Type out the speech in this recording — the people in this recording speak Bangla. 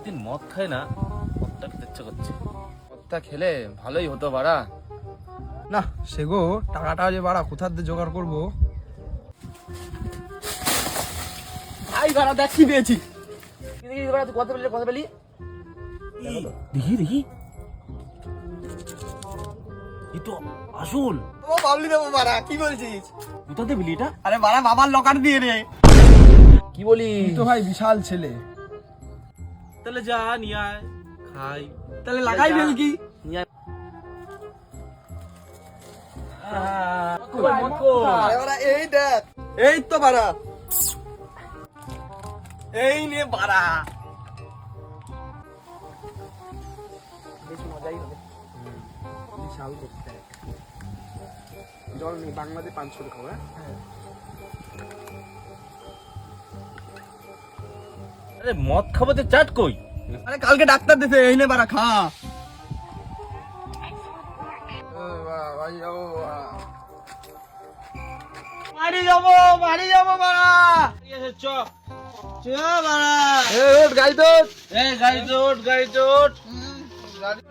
অনেকদিন মদ খায় না, মদটা খেতে ইচ্ছে করছে। মদটা খেলে ভালোই হতো বাড়া। না সেগো টাকাটা যে বাড়া কোথা দিয়ে জোগাড় করবো। ভাই বাড়া দেখ কি পেয়েছি। তুই কত পেলি? দেখি দেখি, এ তো আসল। ও বাবলি দেবো বাড়া, কি বলছিস? কোথাতে পেলি এটা? আরে বাড়া বাবার লকার দিয়ে রে। কি বলি? তুই তো ভাই বিশাল ছেলে। তাহলে যা নিয়ে আয়, খাই। তাহলে লাগাই যা, ফেল কি? নিয়ে আয়। মদ কই? আরে বাড়া এই দেখ, এই তো বাড়া, এই নে বাড়া। বেশ মজাই হবে। বিশাল করতে জল নেই, বাংলাদেশ 500 খাবো। আরে মদ খাবো তো চাট কই? আরে কালকে ডাক্তার দিতে, এই নে বাড়া খা। বাড়ি যাবো বাড়া। ঠিক আছে, চ। চ বাড়া। গাড়ি তো এই গাড়িতে ওঠ, গাড়িতে ওঠ। গাড়ি